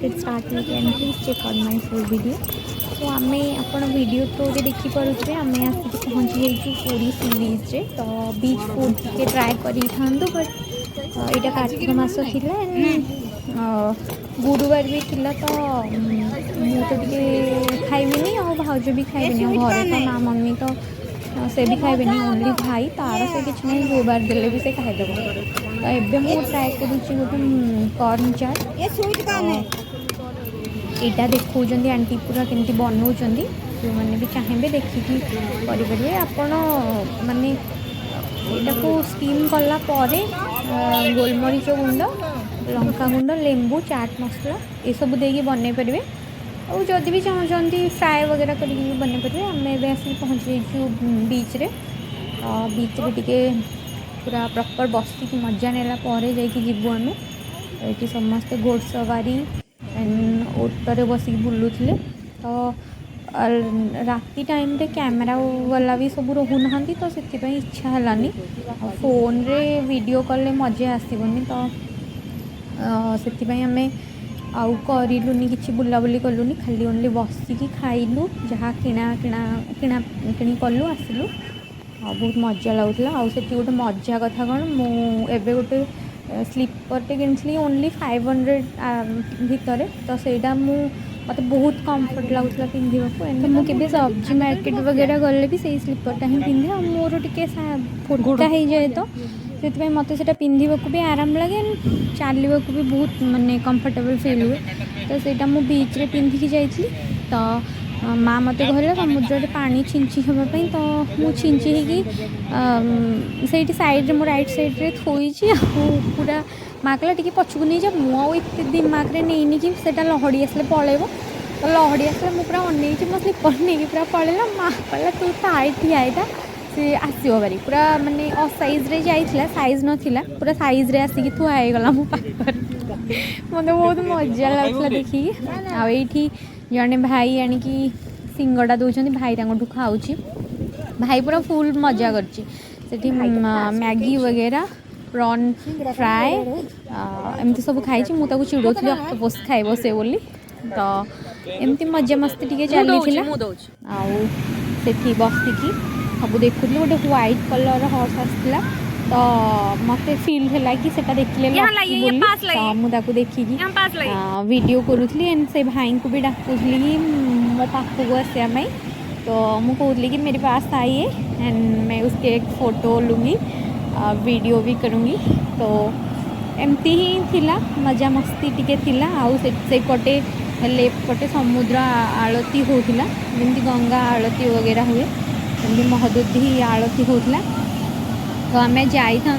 get started and please check out my full video. तो आमे आपण वीडियो थ्रू देखी पारे आम आसिक पहुँची जाइए पूरी सी बीच रे तो बीच फूड के ट्राए कर बट यहाँ कार्तिक मास था गुरुवार भी थिला तो मुझे खाइबी आ भाज भी खाइबी घर तो माँ मम्मी तो से भी खाइबे ओनली भाई तार से किसी ना जो बार देले भी से खाईदेव तो एबे मु ट्राए करुच्ची गोटे कॉर्न चाट यहाँ देखा आंटी पूरा केमती बनाऊँ जो मैंने भी चाहिए देखिकी करेंगे आपण माने यहाँ को स्टीम कला गोलमरीच गुंड लंका गुंड लेंबू चाट मसला ये सब देकी बन पारे और जदि भी चाहते फ्राए वगैरह कर बन पारे आम ए आसिक पहुँची बीच रे बीच रे टिके पूरा प्रॉपर बसिक मजा नेला जाकि जीवु आम ये समस्ते घोड़सवारी एंड ओटरे बसिक बुलूले तो राति टाइम रे कैमेरा वाला भी सब रोना तो से इच्छा है फोन रे वीडियो कले मजा आसबनी तो से आम आउ करूनी कि बुलाबुली कलुनी खाली ओनली बसिकी खाइलु जहाँ किणा किणा किणा किणी कलु आसलु बहुत मजा लगुला आउे गोटे मजा कथा कौन मुझे गोटे स्लीपरटे कि ओनली 500 भितर तो सहीटा मत बहुत कम्फर्ट लगुला पिंधा मुझे सब्जी मार्केट वगैरह गले भी सही स्लीपरटा ही पिंधे और मोर टे फुटका हो जाए तो से मत से पिंधा भी आराम लगे चलवा भी बहुत मानने कम्फर्टेबल फिल हुए तो सहीटा मु बीच रे पिंधिकी जाइली तो माँ मत कहला समुद्र पानी छिंची हाँपाई तो मुझे छिंची से सैड्रे मो रईट सैड्रे थोड़ी पूरा माँ कहला टी पछक नहीं जा मुझे दिमाग में नहीं कि लहड़ी आसले पलैब तो लहड़ी आसले मुझे पूरा अनई मो स्लीपर नहीं पूरा पलैला माँ कहला तू थाए ठिया यहाँ सी आसो बारी पूरा मानने असाइज रे जाइला साइज नाला पूरा साइज रे आसिक थुआगला मो पाखर मत बहुत मजा लगुला देखिए आठी जड़े भाई आणिकी सिंगड़ा दौरान भाई खाऊँ भाई पूरा फुल मजा कर मैगी वगैरह प्रॉन फ्राए एमती सब खाई मुझे चिड़ौली ऑक्टोपस खाइब से बोली तो एमती मजा मस्ती टी चली आठी बसिकी सब देखुली गोटे व्हाइट कलर हॉर्स आसला तो मत फील है कि सेटा देखले तो मुझे देखिकी वीडियो करूली एंड से भाई को भी डाकुली कि मो पाखक आसवाई तो मुझे कहली कि मेरे पास आइए एंड मैं उसके एक फ़ोटो लूँगी वीडियो भी करूँगी तो एमती ही थिला मजा मस्ती टिके थिला आउ से पटे लेफ्ट पटे समुद्र आलती होता जमी गंगा आलती वगैरह हुए एमती महादुधी आलती होता तो आम जाइ था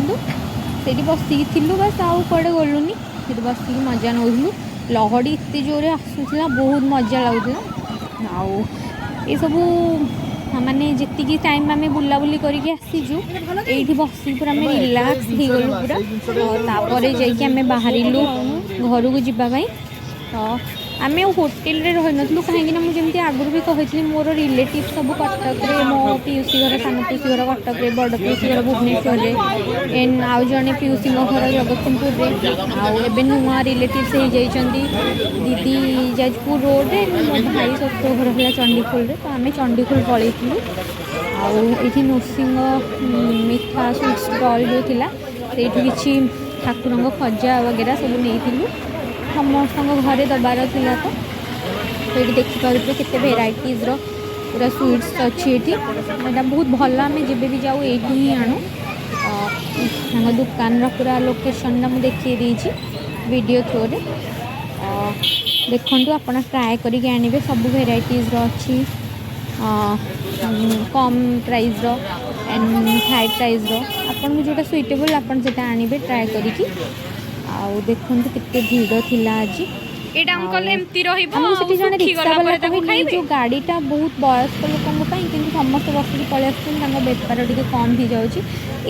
बसिकी थिलु बस आउ कड़े गलुनी से बसिकी मजा नौलु लहड़ी एत जोरे आसूला बहुत मजा लगुला आउ ये सबू माने जी टाइम आम बुलाबुली करके आसीचु ये बस पूरा आम रिलैक्स हो गलु पूरा तापर जाइए बाहर घर को जावाई तो आम होटेल रे रही नथलु कहीं मुझे आगुरी भी कही मोर रिलेटिव सब कटक रे मो पीयूसी घर सान पीयूसी घर कटक रे बड़ पीयूसी घर भुवनेश्वर रे एंड आउ जड़े पीयूसी घर जगतसिंहपुर आउ नुआ रिलेटिव्स हो जाइछंती दीदी जाजपुर रोड रे मो भाई ससुर घर है चंडीखोल रे तो आम चंडीखोल पलैलु आठी नृसिंह मिठा स्वीट स्टल जो थिला सेठी किछि ठाकुर खजा वगैरह सब नहीं समस्त घरे दबार था तो ये देखिए केते भेराइटीज पूरा स्वीट्स अच्छी ये बहुत भल आम जब भी जाऊँ ये ही आणु दुकान पूरा लोकेशन मुझे देखी देती वीडियो थ्रू रे देखु आप ट्राए करके आने सब भेराइटीज अच्छी कम प्राइस एंड हाई प्राइस आपन जोटा सुइटेबल आपन सेटा आनिबे ट्राए करिकी आउ देखुन कितने भीड़ थिला आज एटा अंकल एमती रहिबो हम जने रिक्शा वाला जो गाड़ीटा बहुत वयस्क लोक किंतु समस्त बसिक पलि बेपार टे कम हो जाऊँगी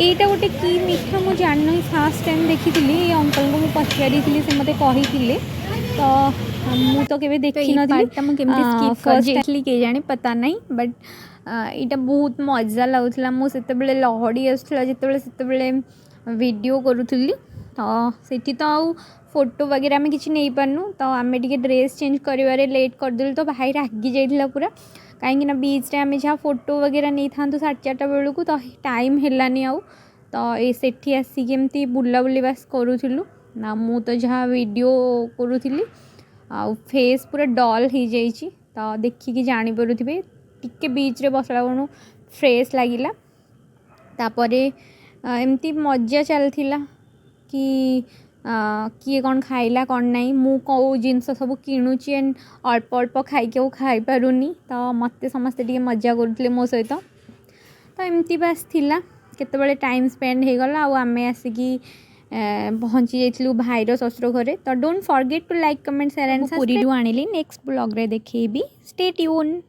यहाँ गोटे कि मिठा मुझे जान फास्ट टाइम देखी अंकल को मुझे पचारि से मत कही तो मु तो केवे देखी न फर्स्ट के जाने पता नहीं बट यहाँ बहुत मजा लगुला मुझे लहड़ी आसला जिते वीडियो करूली सेठी तो आउ फोटो वगैरह आम कि नहीं पार्नु तो आम टे ड्रेस चेंज कर लेट करदेलु तो भाई रागी जाइला पूरा कहीं बीच आम जहाँ फोटो वगैरह नहीं था 4:30 बेलू तो टाइम हेलानी आउ तो ये सेठी आसिक एमती बुलाबुली बास करूँ ना मु तो जहाँ वीडियो करूँगी आ फेस पूरा डल हो जाइए तो देखिकी जानीपे टिके बीच रे बसला कौन फ्रेश लगिला तापर एमती मजा चलता कि किए कौन खाइला कौन नहीं मु कौ जिनस सब किणुची एंड अल्प अल्प खाई खाई पारुनी तो मत समस्ते टी मजा करुले मो सहित तो एमती बास थिला केतबेले टाइम स्पेंड हो गला आम आसिकी पहुँची जाइलु भाईर ससुर घरे तो don't forget to like comment share and subscribe पूरी आनिली नेक्स्ट ब्लॉग रे देखेबी स्टे ट्यून।